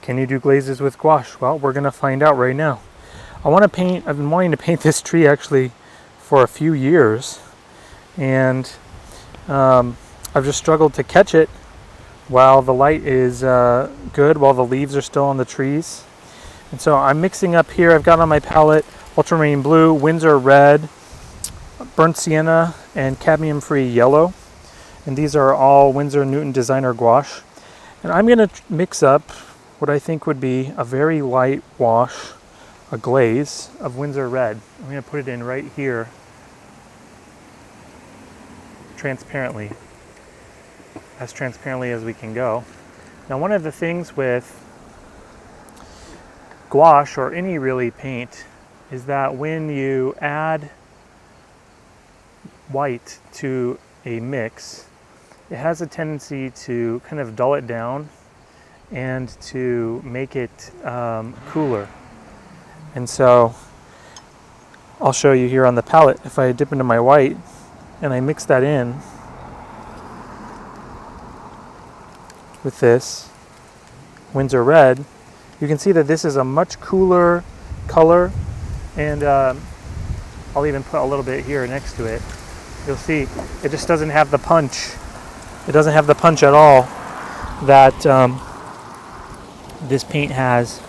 Can you do glazes with gouache? Well, we're going to find out right now. I've been wanting to paint this tree actually for a few years, and I've just struggled to catch it while the light is good, while the leaves are still on the trees. And so I'm mixing up here. I've got on my palette ultramarine blue, Windsor red, burnt sienna, and cadmium-free yellow. And these are all Winsor Newton Designer gouache. And I'm going to mix up what I think would be a very light wash, a glaze of Windsor red. I'm going to put it in right here, transparently as we can go. Now, one of the things with gouache, or any really paint, is that when you add white to a mix, it has a tendency to kind of dull it down and to make it cooler. And so I'll show you here on the palette, if I dip into my white and I mix that in with this Windsor red, you can see that this is a much cooler color, and I'll even put a little bit here next to it. You'll see it just doesn't have the punch. It doesn't have the punch at all that this paint has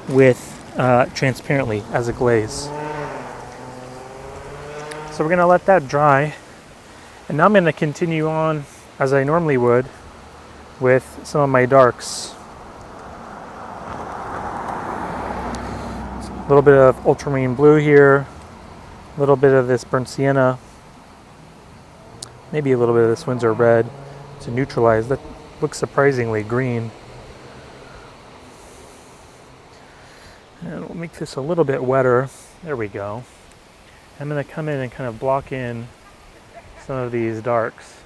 with transparently as a glaze. So we're going to let that dry, and now I'm going to continue on as I normally would with some of my darks. A little bit of ultramarine blue here, a little bit of this burnt sienna, maybe a little bit of this Windsor red to neutralize. That looks surprisingly green. And we'll make this a little bit wetter. There we go. I'm going to come in and kind of block in some of these darks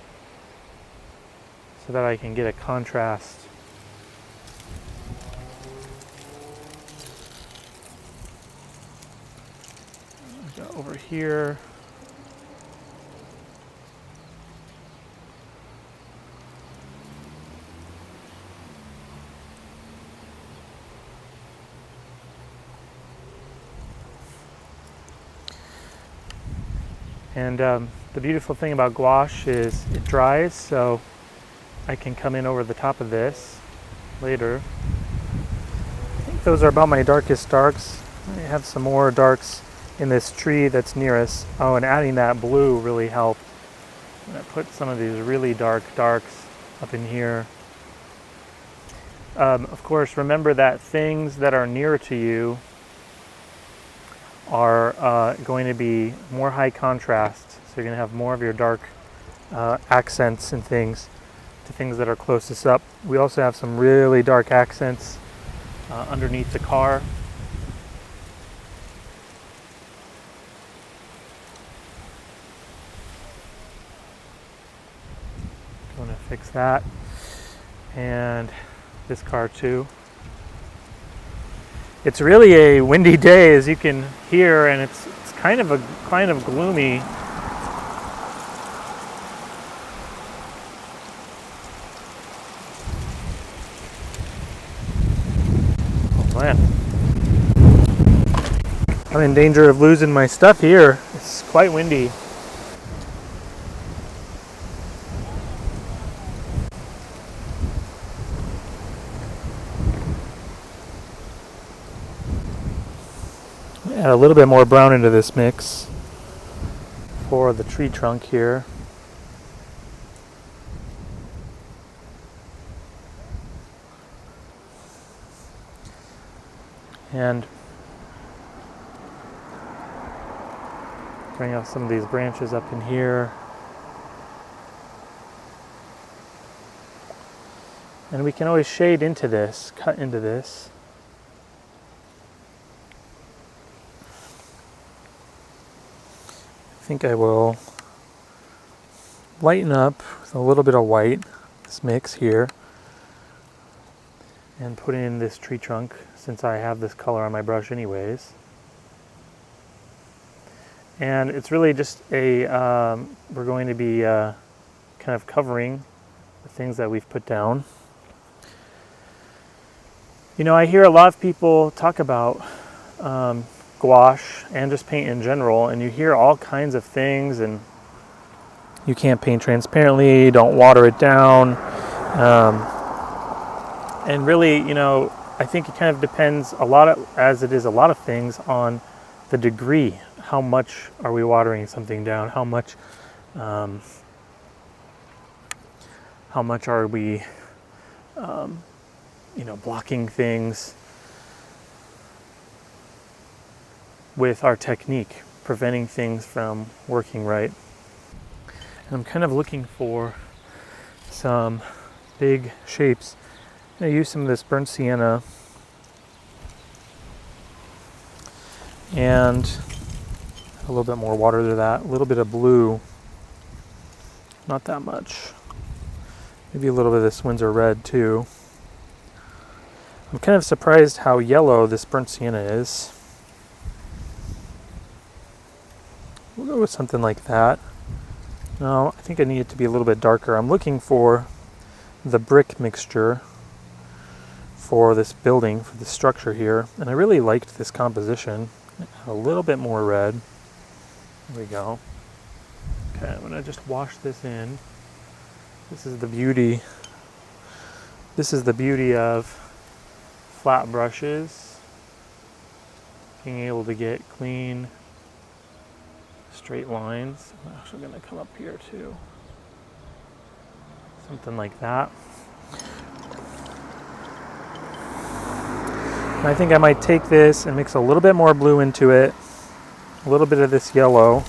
so that I can get a contrast. Go over here. And the beautiful thing about gouache is it dries, so I can come in over the top of this later. I think those are about my darkest darks. I have some more darks in this tree that's near us. Oh, and adding that blue really helped. I put some of these really dark darks up in here. Of course, remember that things that are near to you are going to be more high contrast. So you're going to have more of your dark accents and things to things that are closest up. We also have some really dark accents underneath the car. I'm going to fix that. And this car too. It's really a windy day, as you can hear, and it's kind of gloomy. Oh man, I'm in danger of losing my stuff here. It's quite windy. Add a little bit more brown into this mix for the tree trunk here. And bring out some of these branches up in here. And we can always shade into this, cut into this. I think I will lighten up with a little bit of white, this mix here, and put in this tree trunk since I have this color on my brush anyways. And it's really just a, we're going to be kind of covering the things that we've put down. You know, I hear a lot of people talk about gouache and just paint in general, and you hear all kinds of things, and you can't paint transparently, don't water it down. And really, you know, I think it kind of depends a lot, as it is a lot of things, on the degree. How much are we watering something down? How much are we, you know, blocking things with our technique, preventing things from working right. And I'm kind of looking for some big shapes. I'm going to use some of this burnt sienna and a little bit more water to that, a little bit of blue, not that much. Maybe a little bit of this Windsor red too. I'm kind of surprised how yellow this burnt sienna is. We'll go with something like that. No, I think I need it to be a little bit darker. I'm looking for the brick mixture for this building, for the structure here, and I really liked this composition. A little bit more red. There we go. Okay, I'm gonna just wash this in. This is the beauty. This is the beauty of flat brushes. Being able to get clean, straight lines. I'm actually gonna come up here too. Something like that. And I think I might take this and mix a little bit more blue into it, a little bit of this yellow,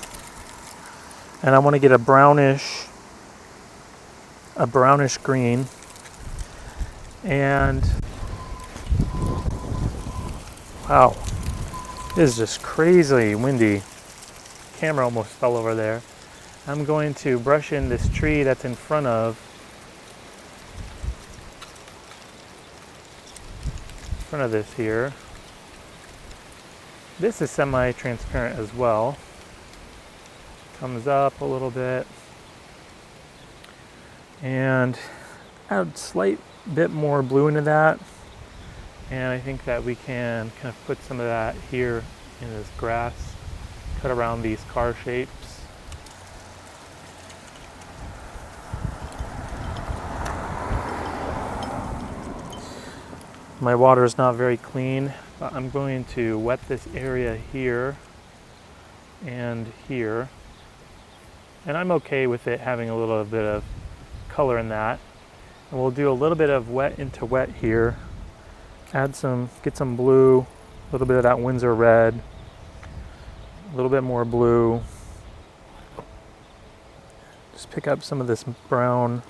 and I want to get a brownish green. And wow, this is just crazy windy. Camera almost fell over there. I'm going to brush in this tree that's in front of this here. This is semi-transparent as well. Comes up a little bit. And add a slight bit more blue into that. And I think that we can kind of put some of that here in this grass. Cut around these car shapes. My water is not very clean, but I'm going to wet this area here and here. And I'm okay with it having a little bit of color in that. And we'll do a little bit of wet into wet here. Get some blue, a little bit of that Windsor red, a little bit more blue. Just pick up some of this brown,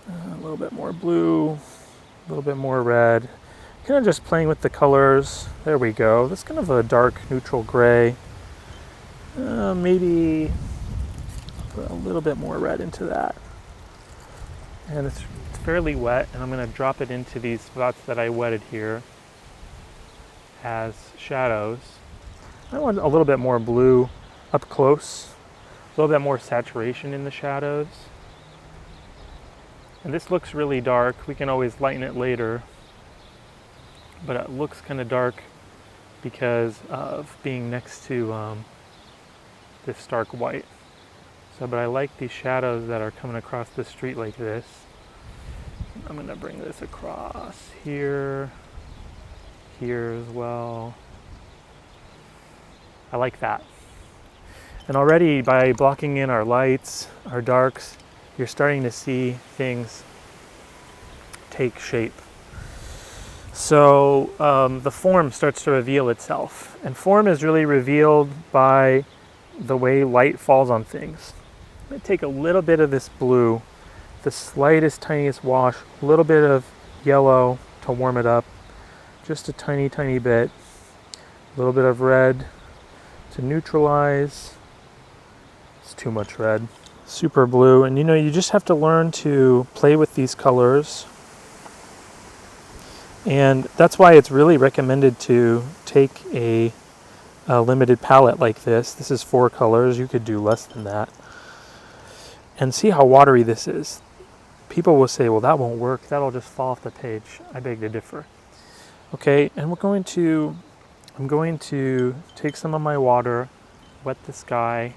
a little bit more blue, a little bit more red. Kind of just playing with the colors. There we go. That's kind of a dark neutral gray. Maybe put a little bit more red into that. And it's fairly wet, and I'm going to drop it into these spots that I wetted here as shadows. I want a little bit more blue up close, a little bit more saturation in the shadows. And this looks really dark. We can always lighten it later, but it looks kind of dark because of being next to this stark white. But I like these shadows that are coming across the street like this. I'm going to bring this across here, here as well. I like that. And already by blocking in our lights, our darks, you're starting to see things take shape. So the form starts to reveal itself. And form is really revealed by the way light falls on things. I'm going to take a little bit of this blue, the slightest, tiniest wash, a little bit of yellow to warm it up, just a tiny, tiny bit, a little bit of red to neutralize. It's too much red. Super blue, and you just have to learn to play with these colors. And that's why it's really recommended to take a limited palette like this. This is 4 colors. You could do less than that. And see how watery this is. People will say, well, that won't work. That'll just fall off the page. I beg to differ. Okay, and I'm going to take some of my water, wet the sky,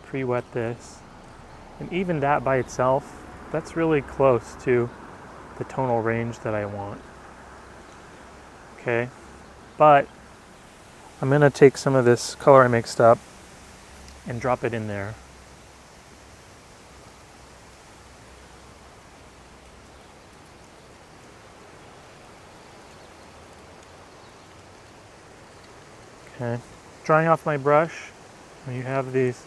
pre-wet this, and even that by itself, that's really close to the tonal range that I want. Okay, but I'm gonna take some of this color I mixed up and drop it in there. Okay, drying off my brush. When you have these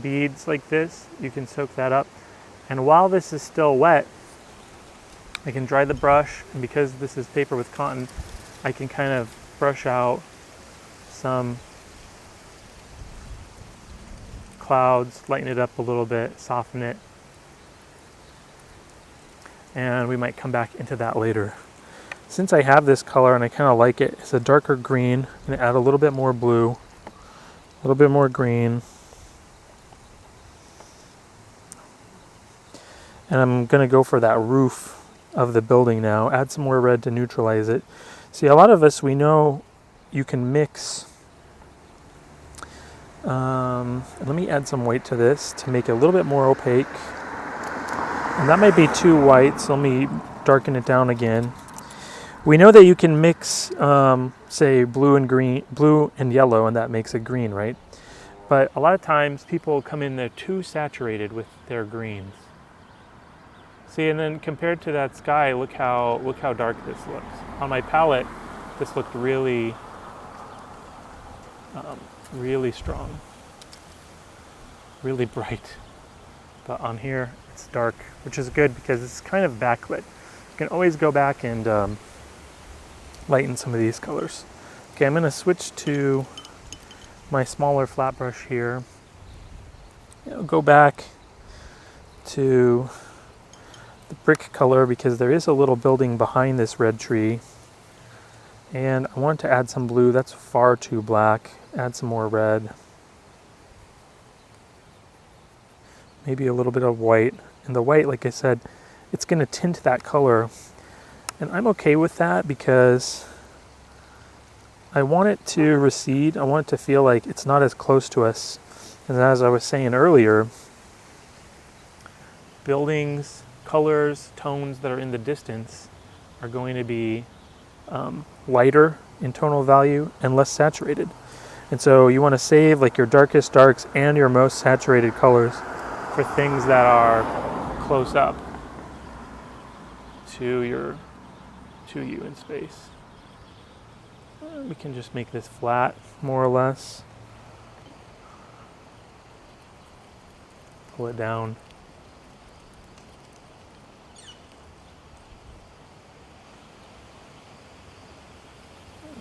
beads like this, you can soak that up. And while this is still wet, I can dry the brush, and because this is paper with cotton, I can kind of brush out some clouds, lighten it up a little bit, soften it, and we might come back into that later. Since I have this color and I kind of like it, it's a darker green. I'm going to add a little bit more blue, a little bit more green. And I'm going to go for that roof of the building now. Add some more red to neutralize it. See, a lot of us, we know you can mix. Let me add some white to this to make it a little bit more opaque. And that might be too white, so let me darken it down again. We know that you can mix, say, blue and yellow, and that makes it green, right? But a lot of times people come in there too saturated with their greens. See, and then compared to that sky, look how dark this looks. On my palette, this looked really, really strong, really bright. But on here, it's dark, which is good because it's kind of backlit. You can always go back and lighten some of these colors. Okay, I'm going to switch to my smaller flat brush here. I'll go back to the brick color because there is a little building behind this red tree. And I want to add some blue. That's far too black. Add some more red. Maybe a little bit of white. And the white, like I said, it's going to tint that color. And I'm okay with that because I want it to recede. I want it to feel like it's not as close to us. And as I was saying earlier, buildings, colors, tones that are in the distance are going to be lighter in tonal value and less saturated. And so you want to save like your darkest darks and your most saturated colors for things that are close up to you in space. We can just make this flat, more or less. Pull it down.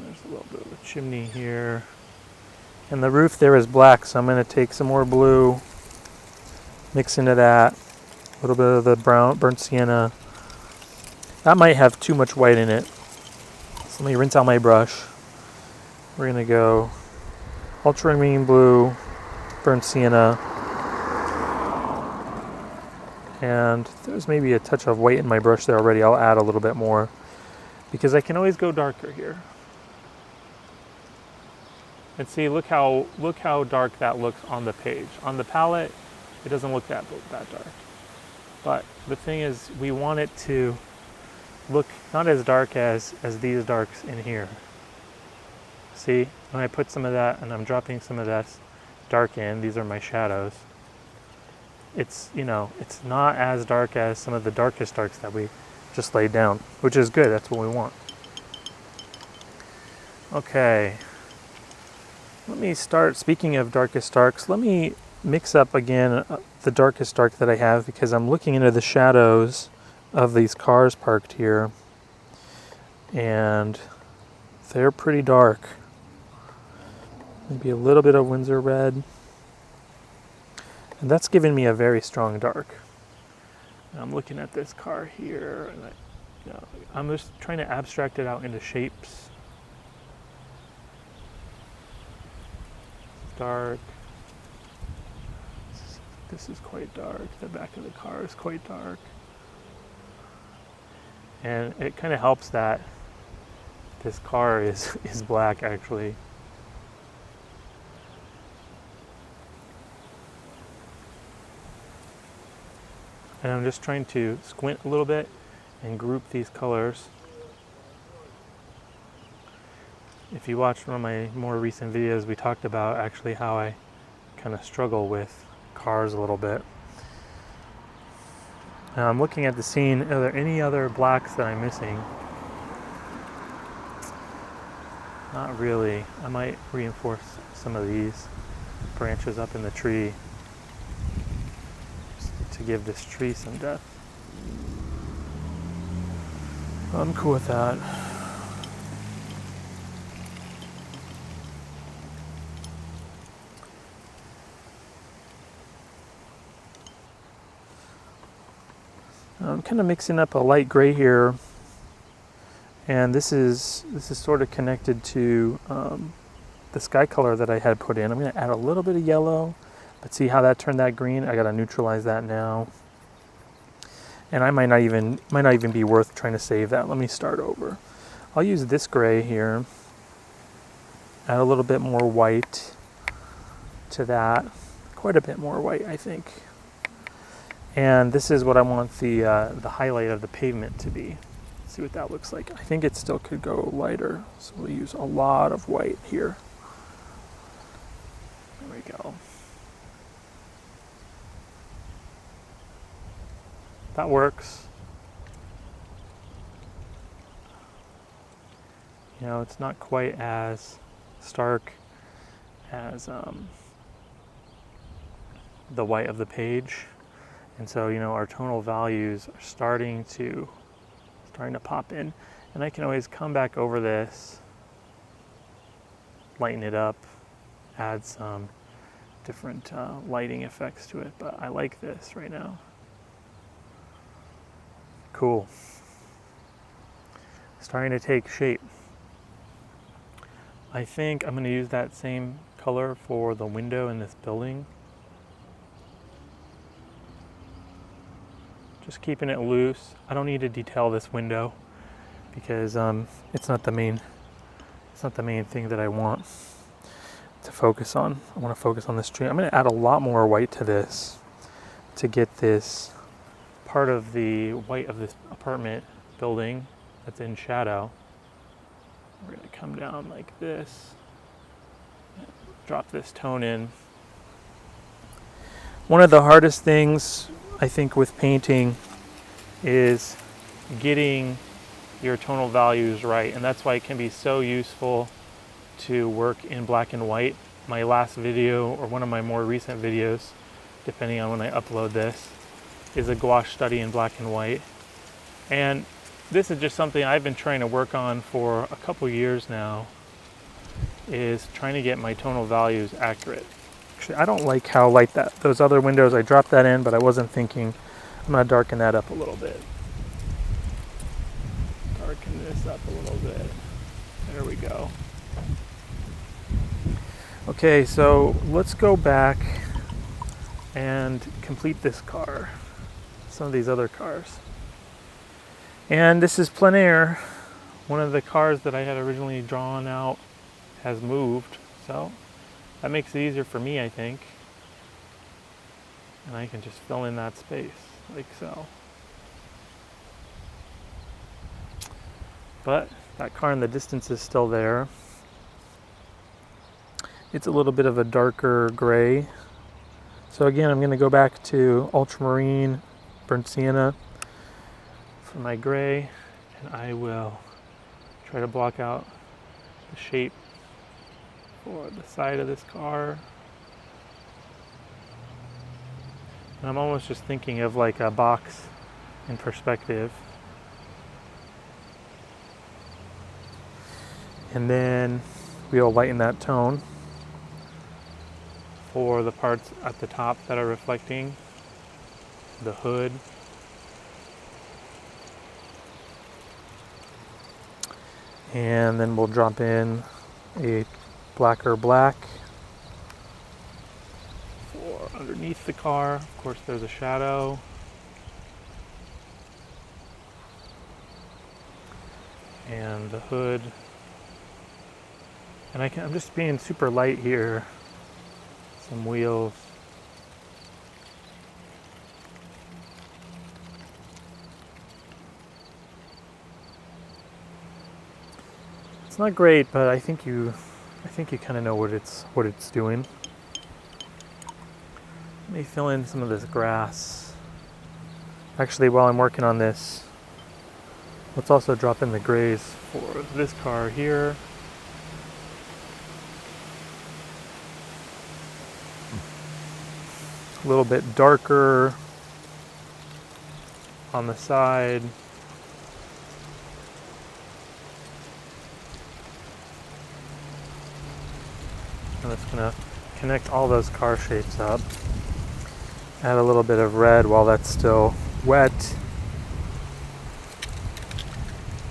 There's a little bit of a chimney here. And the roof there is black, so I'm going to take some more blue, mix into that, a little bit of the brown, burnt sienna. That might have too much white in it. So let me rinse out my brush. We're going to go ultramarine blue, burnt sienna, and there's maybe a touch of white in my brush there already. I'll add a little bit more because I can always go darker here. And see, look how dark that looks on the page. On the palette, it doesn't look that dark. But the thing is, we want it to look not as dark as these darks in here. See, when I put some of that and I'm dropping some of that dark in, these are my shadows. It's, it's not as dark as some of the darkest darks that we just laid down, which is good. That's what we want. Okay. Let me start, speaking of darkest darks, let me mix up again the darkest dark that I have because I'm looking into the shadows of these cars parked here and they're pretty dark. Maybe a little bit of Windsor red. And that's giving me a very strong dark. And I'm looking at this car here and I'm just trying to abstract it out into shapes. Dark. This is quite dark. The back of the car is quite dark. And it kind of helps that this car is black actually. And I'm just trying to squint a little bit and group these colors. If you watched one of my more recent videos, we talked about actually how I kind of struggle with cars a little bit. Now I'm looking at the scene. Are there any other blacks that I'm missing? Not really. I might reinforce some of these branches up in the tree just to give this tree some depth. I'm cool with that. I'm kind of mixing up a light gray here, and this is sort of connected to the sky color that I had put in. I'm going to add a little bit of yellow, but see how that turned that green? I got to neutralize that now. And I might not even be worth trying to save that. Let me start over. I'll use this gray here. Add a little bit more white to that. Quite a bit more white, I think. And this is what I want the highlight of the pavement to be. Let's see what that looks like. I think it still could go lighter, so we'll use a lot of white here. There we go. That works. You know, it's not quite as stark as the white of the page. And so, you know, our tonal values are starting to pop in. And I can always come back over this, lighten it up, add some different lighting effects to it. But I like this right now. Cool. Starting to take shape. I think I'm going to use that same color for the window in this building. Just keeping it loose. I don't need to detail this window because it's not the main thing that I want to focus on. I want to focus on this tree. I'm going to add a lot more white to this to get this part of the white of this apartment building that's in shadow. We're going to come down like this, drop this tone in. One of the hardest things I think with painting is getting your tonal values right, and that's why it can be so useful to work in black and white. My last video, or one of my more recent videos, depending on when I upload this, is a gouache study in black and white. And this is just something I've been trying to work on for a couple years now, is trying to get my tonal values accurate. Actually, I don't like how light those other windows, I dropped that in, but I wasn't thinking. I'm going to darken that up a little bit. Darken this up a little bit. There we go. Okay, so let's go back and complete this car. Some of these other cars. And this is plein air. One of the cars that I had originally drawn out has moved, so that makes it easier for me, I think. And I can just fill in that space, like so. But that car in the distance is still there. It's a little bit of a darker gray. So again, I'm going to go back to ultramarine, burnt sienna for my gray, and I will try to block out the shape for the side of this car. And I'm almost just thinking of like a box in perspective. And then we'll lighten that tone for the parts at the top that are reflecting, the hood. And then we'll drop in a blacker black for underneath the car. Of course, there's a shadow. And the hood And I'm just being super light here. Some wheels. It's not great, but I think you kind of know what it's doing. Let me fill in some of this grass. Actually, while I'm working on this, let's also drop in the grays for this car here. A little bit darker on the side. I'm just gonna connect all those car shapes up. Add a little bit of red while that's still wet.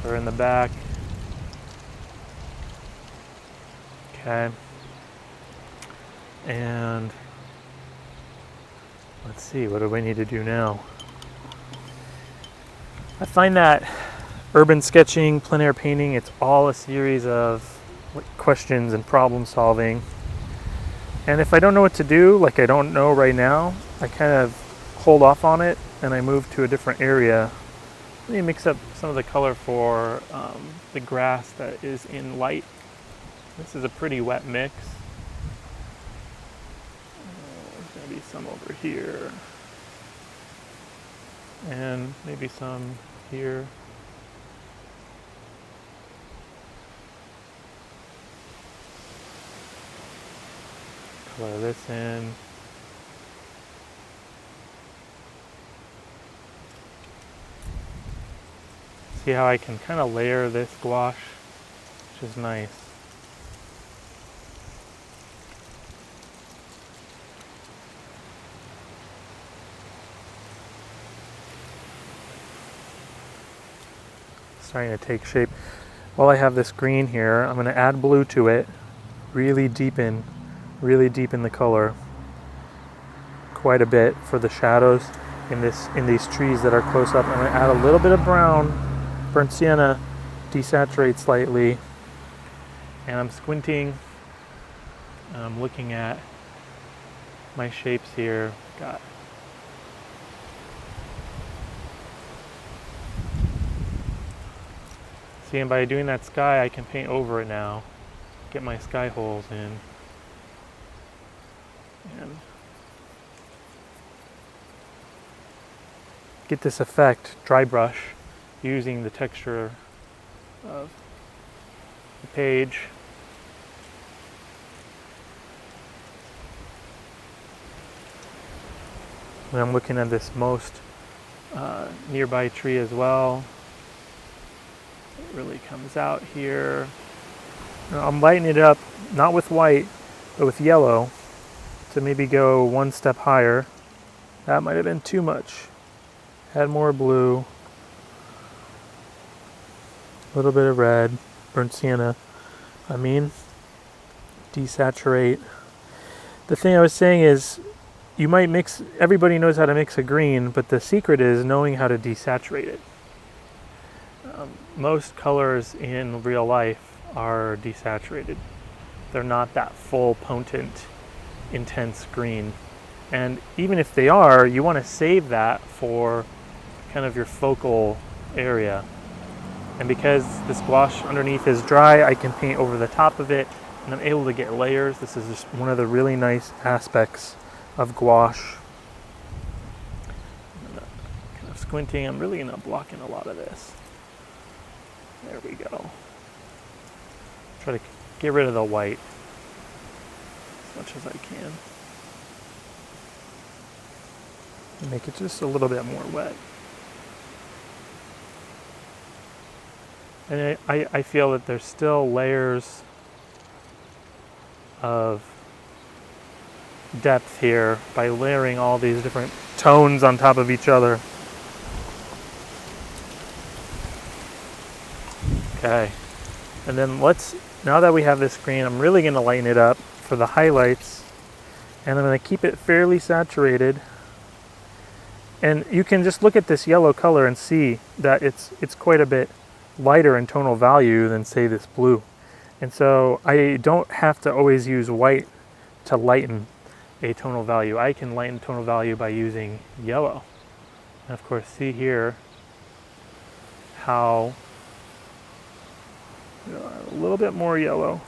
Or in the back. Okay. And let's see, what do we need to do now? I find that urban sketching, plein air painting, it's all a series of questions and problem solving. And if I don't know what to do, like I don't know right now, I kind of hold off on it and I move to a different area. Let me mix up some of the color for the grass that is in light. This is a pretty wet mix. There's going to be some over here. And maybe some here. Color this in. See how I can kind of layer this gouache, which is nice. Starting to take shape. While I have this green here, I'm going to add blue to it, really deepen the color quite a bit for the shadows in these trees that are close up. I'm going to add a little bit of brown, burnt sienna, desaturate slightly, and I'm squinting and I'm looking at my shapes here. Got see, and by doing that sky, I can paint over it now, get my sky holes in. And get this effect, dry brush, using the texture of the page. And I'm looking at this most nearby tree as well. It really comes out here. Now I'm lighting it up, not with white, but with yellow, to maybe go one step higher. That might have been too much. Add more blue, a little bit of red, burnt sienna. Desaturate. The thing I was saying is, you might mix, everybody knows how to mix a green, but the secret is knowing how to desaturate it. Most colors in real life are desaturated. They're not that full, potent, intense green. And even if they are, you want to save that for kind of your focal area. And because this gouache underneath is dry, I can paint over the top of it, and I'm able to get layers. This is just one of the really nice aspects of gouache. I'm kind of squinting. I'm really going to block in a lot of this. There we go. Try to get rid of the white as much as I can. And make it just a little bit more wet. And I feel that there's still layers of depth here by layering all these different tones on top of each other. Okay, and then now that we have this green, I'm really going to lighten it up for the highlights, and I'm going to keep it fairly saturated. And you can just look at this yellow color and see that it's quite a bit lighter in tonal value than, say, this blue. And so I don't have to always use white to lighten a tonal value. I can lighten tonal value by using yellow. And of course, see here how a little bit more yellow,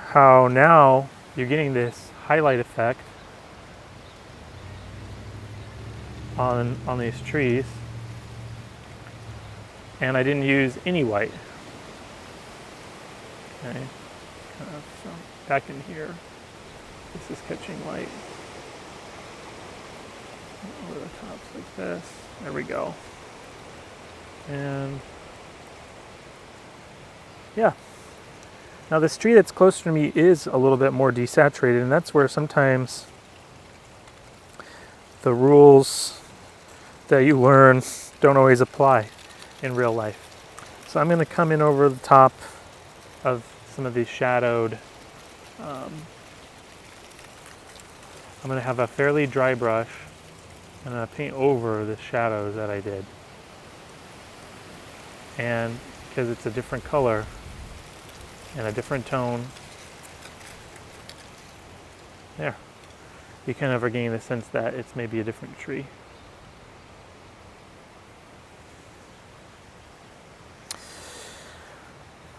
how now you're getting this highlight effect on these trees, and I didn't use any white. Okay, kind of back in here, this is catching light over the tops like this. There we go. And yeah, now this tree that's closer to me is a little bit more desaturated, and that's where sometimes the rules that you learn don't always apply in real life. So I'm going to come in over the top of some of these shadowed. I'm going to have a fairly dry brush and I'm going to paint over the shadows that I did. And because it's a different color and a different tone, there, you kind of are getting the sense that it's maybe a different tree.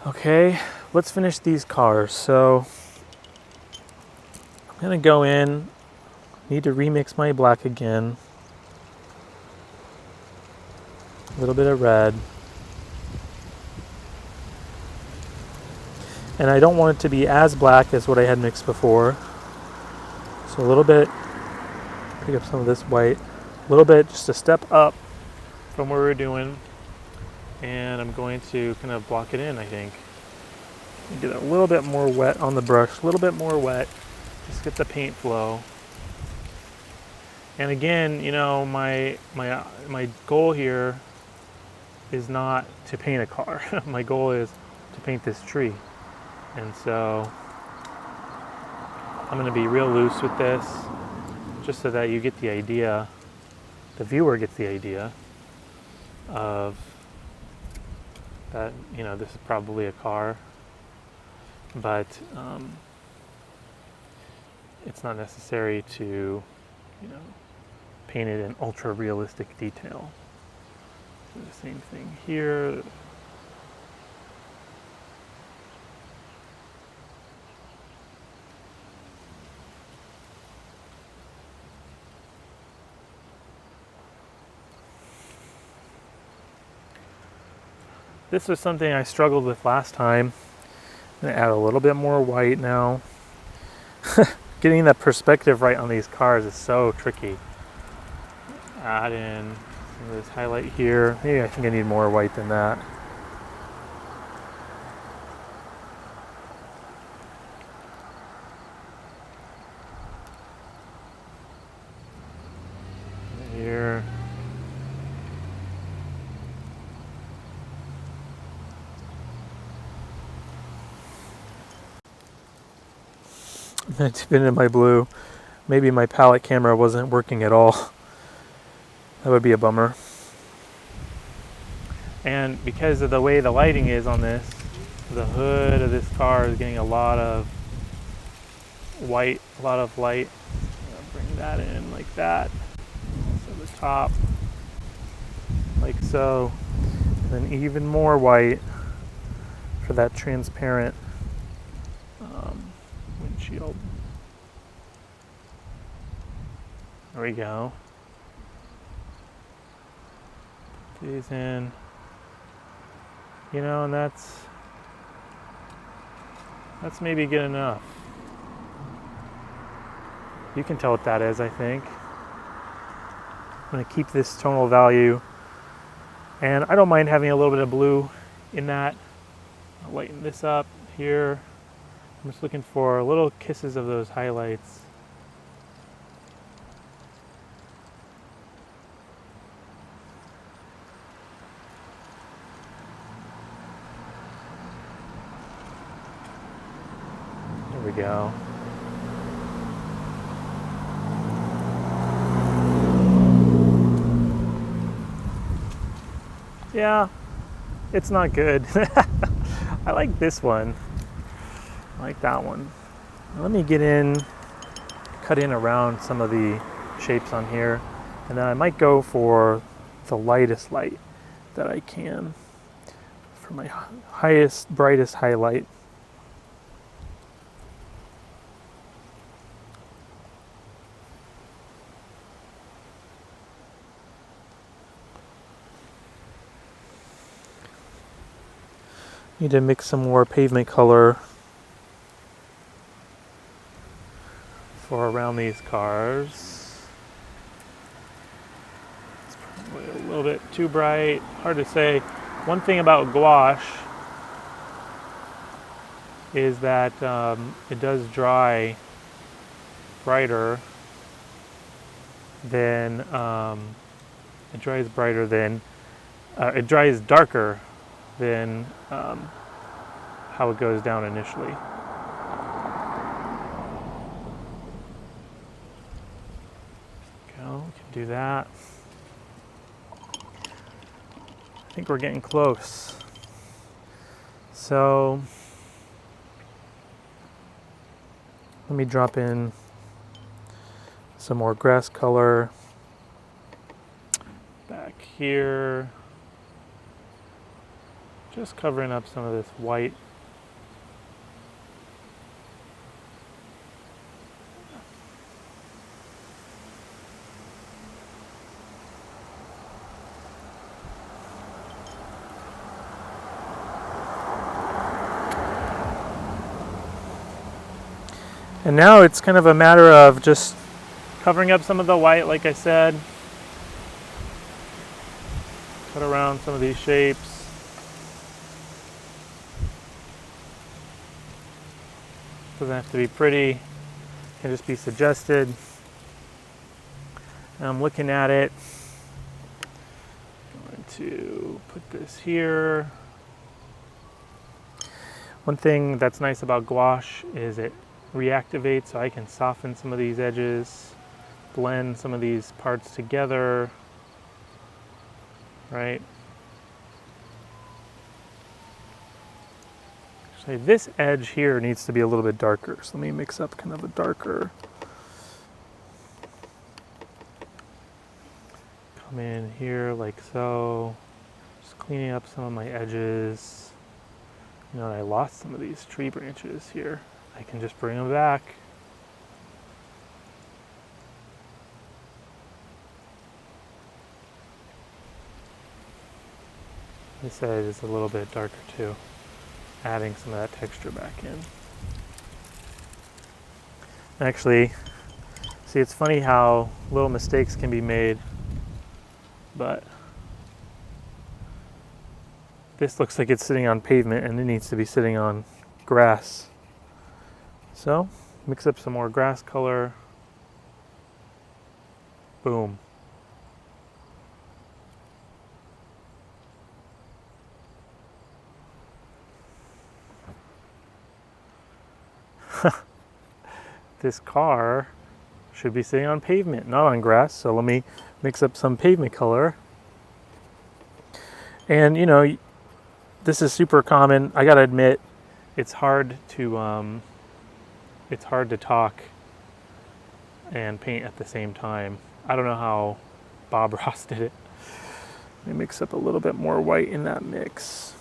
Okay, let's finish these cars. So I'm gonna go in, need to remix my black again. A little bit of red. And I don't want it to be as black as what I had mixed before. So a little bit, pick up some of this white, a little bit, just a step up from where we're doing. And I'm going to kind of block it in, I think. Get a little bit more wet on the brush, a little bit more wet, just get the paint flow. And again, you know, my goal here is not to paint a car. My goal is to paint this tree. And so I'm going to be real loose with this, just so that you get the idea, the viewer gets the idea of that, you know, this is probably a car, but it's not necessary to, you know, paint it in ultra realistic detail. Do the same thing here. This was something I struggled with last time. I'm gonna add a little bit more white now. Getting the perspective right on these cars is so tricky. Add in some of this highlight here. Maybe I think I need more white than that. Here. I'm gonna dip into my blue. Maybe my palette camera wasn't working at all. That would be a bummer. And because of the way the lighting is on this, the hood of this car is getting a lot of white, a lot of light. I'll bring that in like that. So the top, like so. And then even more white for that transparent windshield. There we go. Put these in. You know, and that's maybe good enough. You can tell what that is, I think. I'm going to keep this tonal value. And I don't mind having a little bit of blue in that. I'll lighten this up here. I'm just looking for little kisses of those highlights. There we go. Yeah, it's not good. I like this one. I like that one. Let me get in, cut in around some of the shapes on here, and then I might go for the lightest light that I can for my highest, brightest highlight. Need to mix some more pavement color for around these cars. It's probably a little bit too bright, hard to say. One thing about gouache is that it does dry brighter than, it dries darker than how it goes down initially. Go, we can do that. I think we're getting close. So let me drop in some more grass color back here. Just covering up some of this white. And now it's kind of a matter of just covering up some of the white, like I said. Cut around some of these shapes. Doesn't have to be pretty, it can just be suggested. And I'm looking at it. I'm going to put this here. One thing that's nice about gouache is it reactivates, so I can soften some of these edges, blend some of these parts together, right? Actually, this edge here needs to be a little bit darker, so let me mix up kind of a darker. Come in here like so, just cleaning up some of my edges. You know, I lost some of these tree branches here. I can just bring them back. This edge is a little bit darker too, adding some of that texture back in. Actually, see, it's funny how little mistakes can be made, but this looks like it's sitting on pavement and it needs to be sitting on grass. So, mix up some more grass color. Boom. This car should be sitting on pavement, not on grass. So let me mix up some pavement color. And you know, this is super common. I gotta admit, it's hard to talk and paint at the same time. I don't know how Bob Ross did it. Let me mix up a little bit more white in that mix.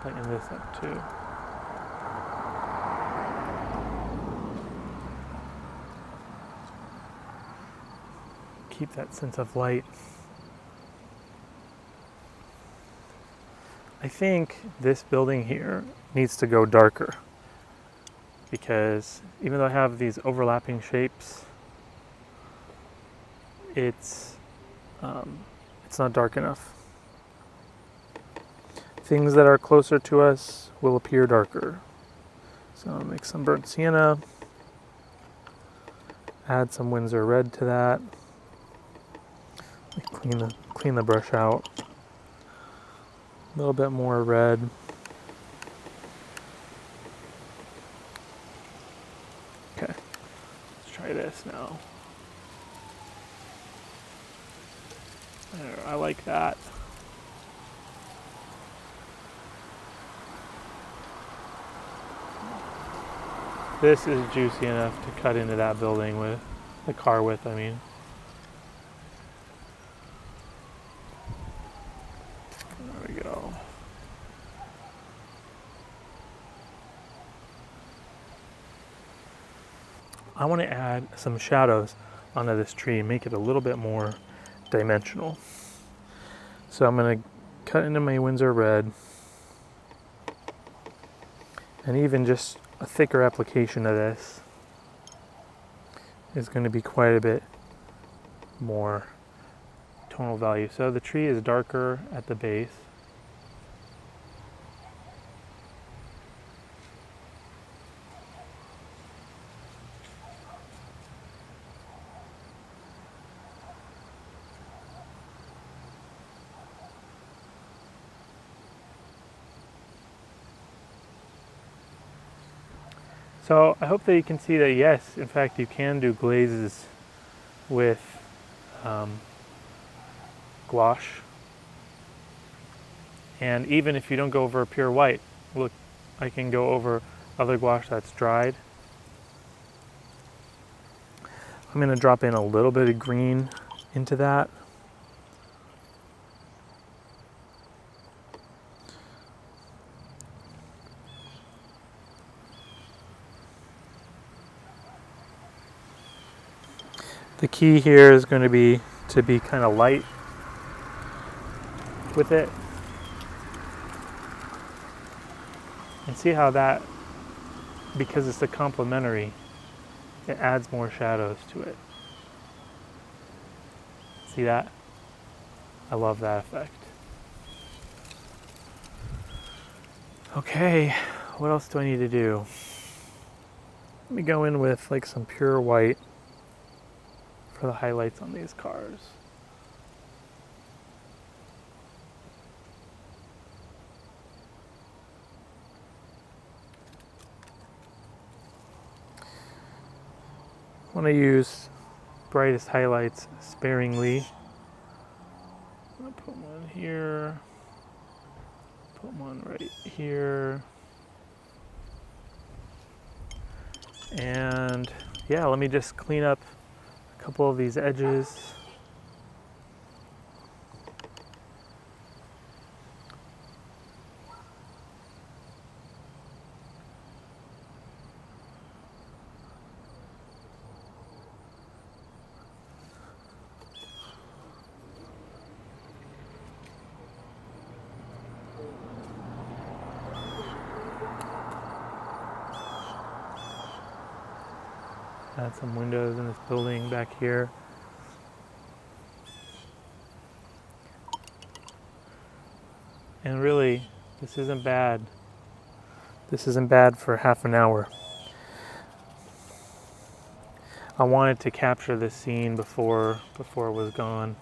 Lighten this up too. Keep that sense of light. I think this building here needs to go darker because even though I have these overlapping shapes, it's not dark enough. I things that are closer to us will appear darker. So I'll make some burnt sienna, add some Windsor red to that, clean the brush out, a little bit more red. Okay, let's try this now. There, I like that. This is juicy enough to cut into that building with, the car with, I mean. There we go. I want to add some shadows onto this tree, make it a little bit more dimensional. So I'm going to cut into my Windsor red, and even just a thicker application of this is going to be quite a bit more tonal value. So the tree is darker at the base. So I hope that you can see that yes, in fact, you can do glazes with gouache. And even if you don't go over a pure white, look, I can go over other gouache that's dried. I'm going to drop in a little bit of green into that. The key here is going to be kind of light with it. And see how that, because it's a complementary, it adds more shadows to it. See that? I love that effect. Okay, what else do I need to do? Let me go in with like some pure white for the highlights on these cars. I want to use brightest highlights sparingly. I'm going to put one here, put one right here, and yeah, let me just clean up a couple of these edges. Add some windows in this building back here. And really, this isn't bad. This isn't bad for half an hour. I wanted to capture this scene before it was gone.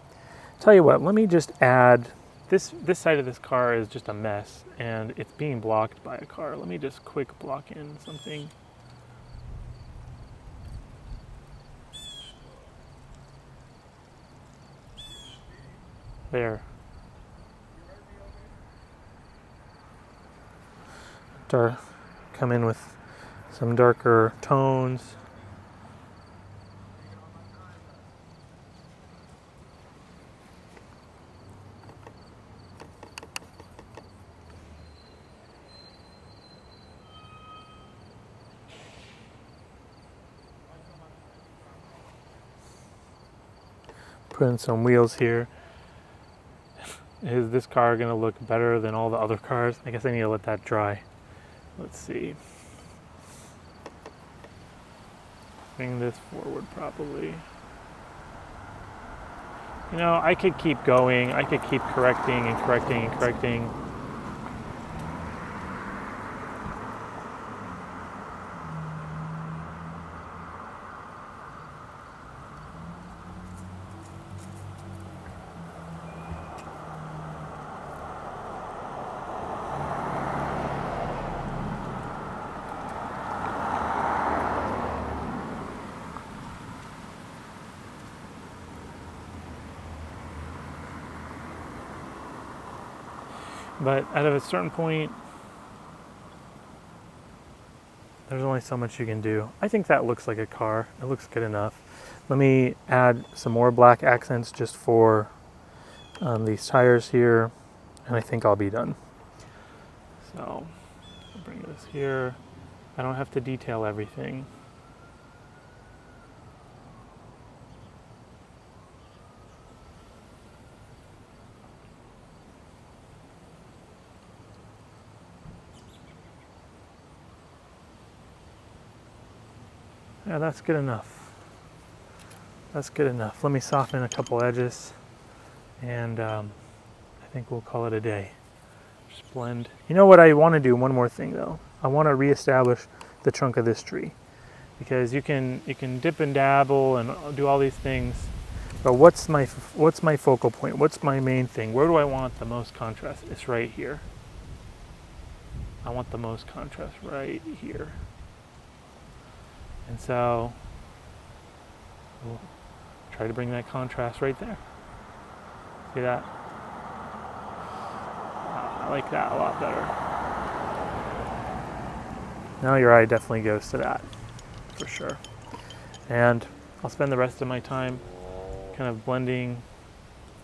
Tell you what, let me just add, this side of this car is just a mess and it's being blocked by a car. Let me just quick block in something. There. Come in with some darker tones. Put in some wheels here. Is this car going to look better than all the other cars? I guess I need to let that dry. Let's see. Bring this forward properly. You know, I could keep going. I could keep correcting and correcting and correcting. But at a certain point, there's only so much you can do. I think that looks like a car. It looks good enough. Let me add some more black accents just for these tires here, and I think I'll be done. So I'll bring this here. I don't have to detail everything. Yeah, that's good enough. That's good enough. Let me soften a couple edges, and I think we'll call it a day. Just blend. You know what I want to do? One more thing though. I want to reestablish the trunk of this tree, because you can dip and dabble and do all these things, but what's my focal point? What's my main thing? Where do I want the most contrast? It's right here. I want the most contrast right here. And so we'll try to bring that contrast right there. See that? I like that a lot better. Now your eye definitely goes to that, for sure. And I'll spend the rest of my time kind of blending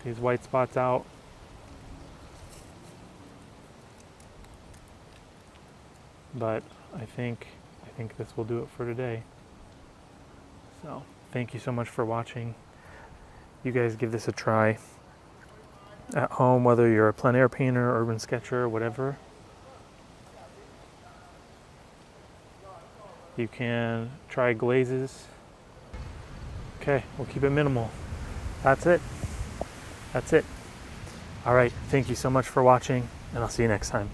these white spots out. But I think this will do it for today. So thank you so much for watching. You guys give this a try at home, whether you're a plein air painter, urban sketcher, whatever. You can try glazes. Okay, we'll keep it minimal. That's it. That's it. All right, thank you so much for watching, and I'll see you next time.